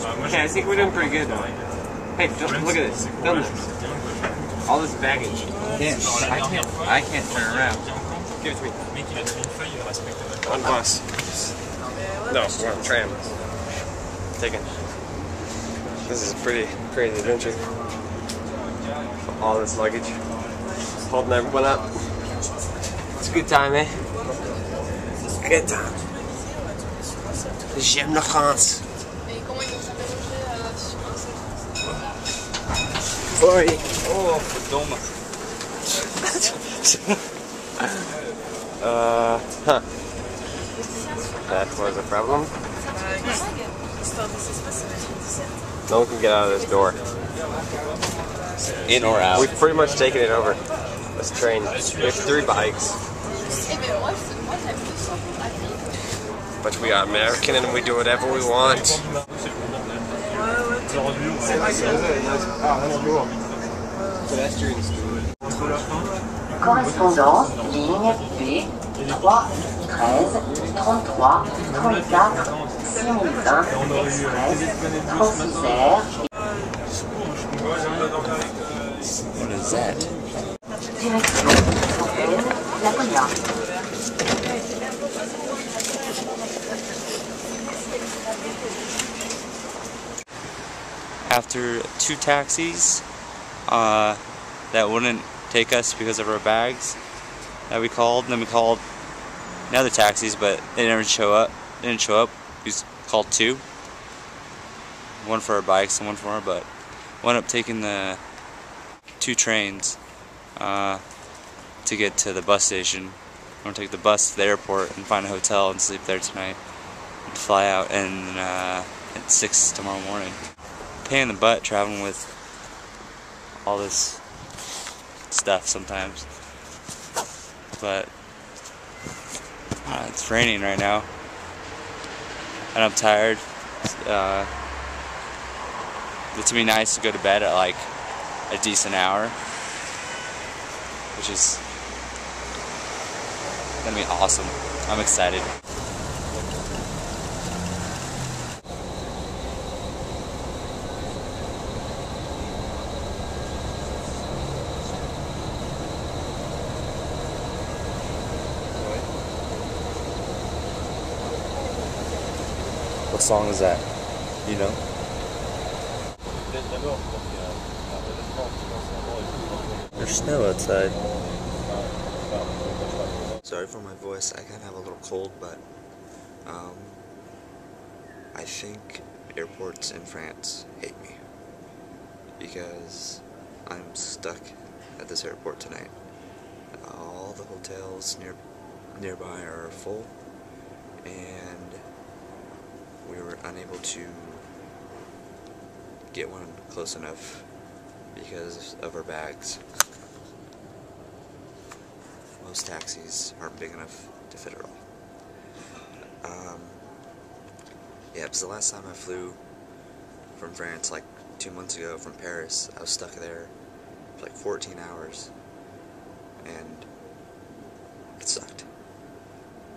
Okay, I think we're doing pretty good. Hey, look at this. Film this. All this baggage. I can't turn around. Give it to me. On bus. No, we're on the tram. Taking. This is a pretty crazy adventure. All this luggage. Holding everyone up. It's a good time, eh? It's a good time. J'aime la France. Sorry. Oh, verdomme. Huh. That was a problem. No one can get out of this door. In or out? We've pretty much taken it over. This train. We have 3 bikes. But we are American and we do whatever we want. Correspondance, ligne B, 3, 13, 33, 34, 6020, express, 36R. What is that? Direction, Hôtel, La Colla. After 2 taxis that wouldn't take us because of our bags that we called, and then we called another taxis, but they never show up. They didn't show up. We called 2. One for our bikes and one for our butt. Wound up taking the 2 trains to get to the bus station. I'm gonna take the bus to the airport and find a hotel and sleep there tonight. And fly out and at 6 tomorrow morning. Pain in the butt traveling with all this stuff sometimes, but it's raining right now and I'm tired. It's gonna be nice to go to bed at like a decent hour, which is gonna be awesome. I'm excited. What song is that? You know? There's snow outside. Sorry for my voice, I kind of have a little cold, but I think airports in France hate me because I'm stuck at this airport tonight. All the hotels nearby are full, and we were unable to get one close enough because of our bags. Most taxis aren't big enough to fit it all. Yeah, because the last time I flew from France, like 2 months ago from Paris, I was stuck there for like 14 hours, and it sucked.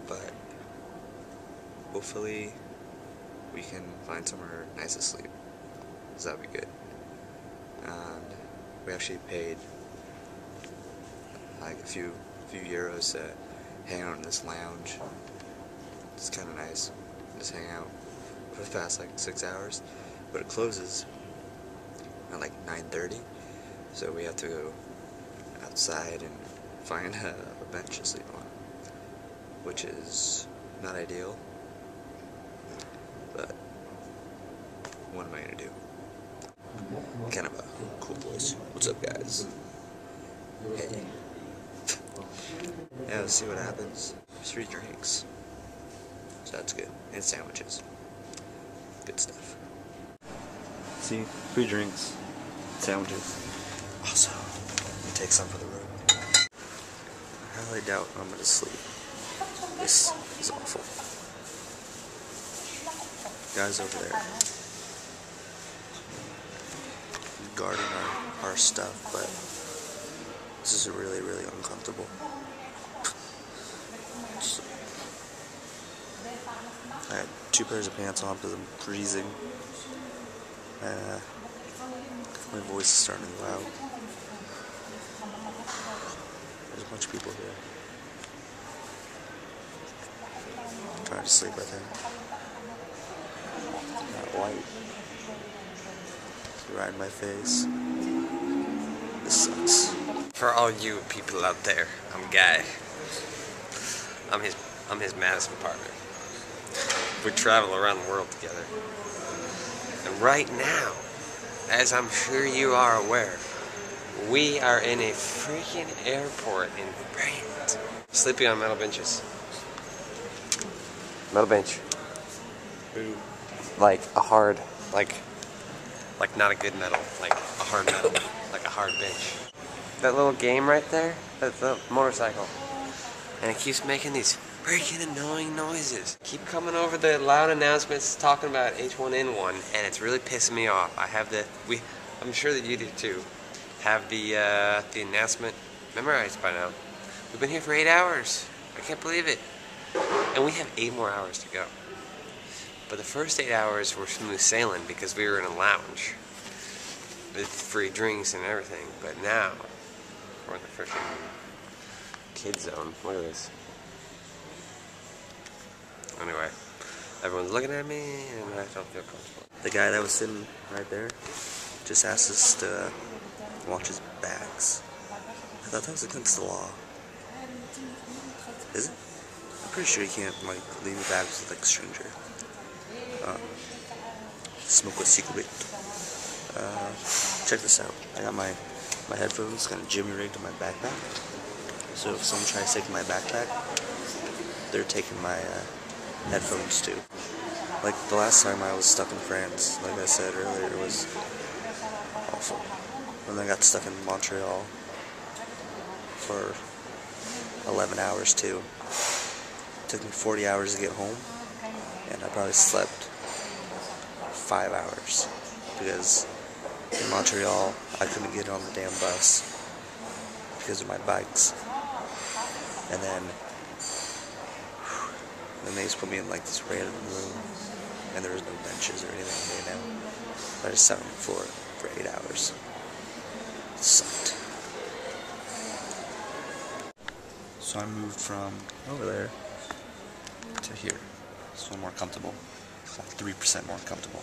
But hopefully we can find somewhere nice to sleep, because that would be good. And we actually paid like a few euros to hang out in this lounge. It's kind of nice. Just hang out for the past like 6 hours, but it closes at like 9:30, so we have to go outside and find a bench to sleep on, which is not ideal, but what am I gonna do? Kind of a cool voice. What's up, guys? Hey. Yeah, let's see what happens. There's 3 drinks, so that's good, and sandwiches. Good stuff. See, 3 drinks, sandwiches. Also, take some for the road. I highly doubt I'm gonna sleep. This is awful. Guys over there guarding our stuff, but this is really, really uncomfortable. So, I had 2 pairs of pants on because I'm freezing. My voice is starting to go out. There's a bunch of people here. I'm trying to sleep right there. That light. It's right in my face. This sucks. For all you people out there, I'm Guy. I'm his Madison partner. We travel around the world together. And right now, as I'm sure you are aware, we are in a freaking airport in France. Sleeping on metal benches. Metal bench. Like a hard, like not a good metal, like a hard metal, like a hard bench. That little game right there, that's the motorcycle. And it keeps making these freaking annoying noises. Keep coming over the loud announcements talking about H1N1, and it's really pissing me off. I have I'm sure that you do too, have the announcement memorized by now. We've been here for 8 hours. I can't believe it. And we have 8 more hours to go. But the first 8 hours were smooth sailing because we were in a lounge with free drinks and everything. But now, we're in the freaking kid zone. Look at this. Anyway, everyone's looking at me and I don't feel comfortable. The guy that was sitting right there just asked us to watch his bags. I thought that was against the law. Is it? I'm pretty sure you can't like leave your bags with like a stranger. Smoke a cigarette. Check this out. I got my headphones kind of jimmy rigged to my backpack. So if someone tries to take my backpack, they're taking my headphones too. Like the last time I was stuck in France, like I said earlier, it was awful. And then I got stuck in Montreal for 11 hours too. It took me 40 hours to get home, and I probably slept 5 hours because in Montreal I couldn't get on the damn bus because of my bikes. And then they just put me in like this random room, and there was no benches or anything laying out. I just sat on the floor for 8 hours. It sucked. So I moved from over there to here. It's a little more comfortable. It's like 3% more comfortable.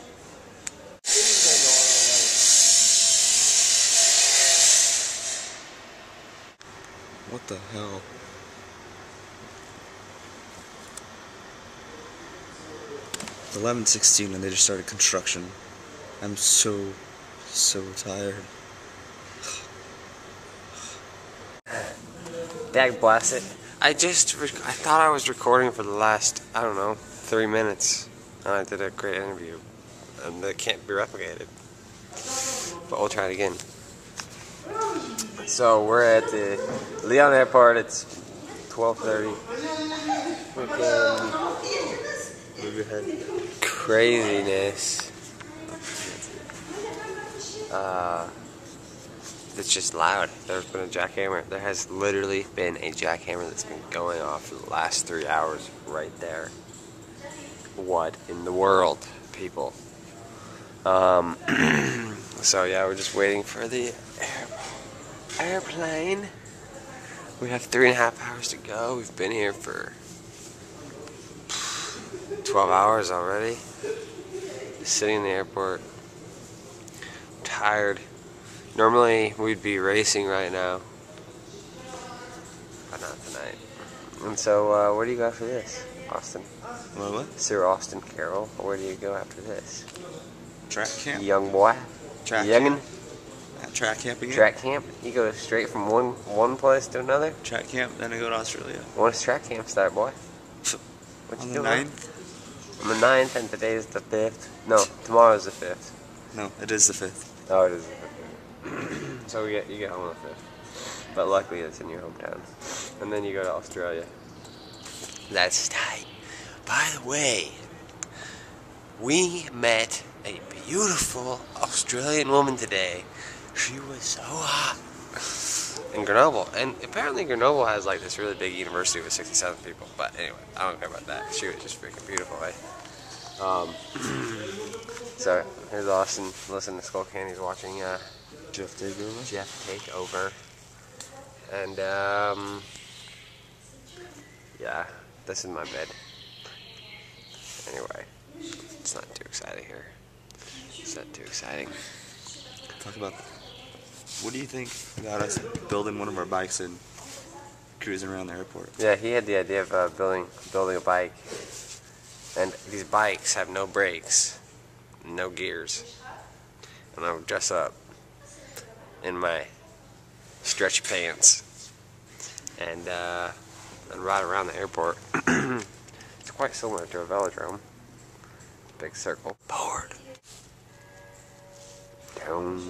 What the hell? It's 11:16 and they just started construction. I'm so tired. Dag blast it. I thought I was recording for the last, I don't know, 3 minutes. And I did a great interview. And that can't be replicated. But we'll try it again. So we're at the Lyon Airport. It's 12:30. Move your head. Craziness. It's just loud. There's been a jackhammer. There has literally been a jackhammer that's been going off for the last 3 hours right there. What in the world, people? So yeah, we're just waiting for the airplane. We have 3.5 hours to go. We've been here for 12 hours already. Just sitting in the airport. I'm tired. Normally we'd be racing right now, but not tonight. And so, where do you go after this, Austin? What? Sir Iamaustincarroll. Where do you go after this? Track camp. Young boy. Track Youngin. camp. Track camp again. Track camp. You go straight from one place to another. Track camp. Then I go to Australia. When does track camp start, boy? What On you the doing? 9th? On the 9th, and today is the 5th. No, tomorrow's the 5th. No, it is the 5th. Oh, it is the 5th. So you get home on the 5th. But luckily it's in your hometown. And then you go to Australia. That's tight. By the way, we met a beautiful Australian woman today. She was so hot. In Grenoble. And apparently Grenoble has like this really big university with 67 people. But anyway, I don't care about that. She was just freaking beautiful, eh? So here's Austin listening to Skull Candy's watching Jeff Takeover. Jeff Takeover. And yeah, this is my bed. Anyway, it's not too exciting here. It's not too exciting. Talk about, what do you think about us building one of our bikes and cruising around the airport? Yeah, he had the idea of building a bike, and these bikes have no brakes, no gears, and I would dress up in my stretch pants and ride around the airport. It's quite similar to a velodrome. Big circle. Forward. Down.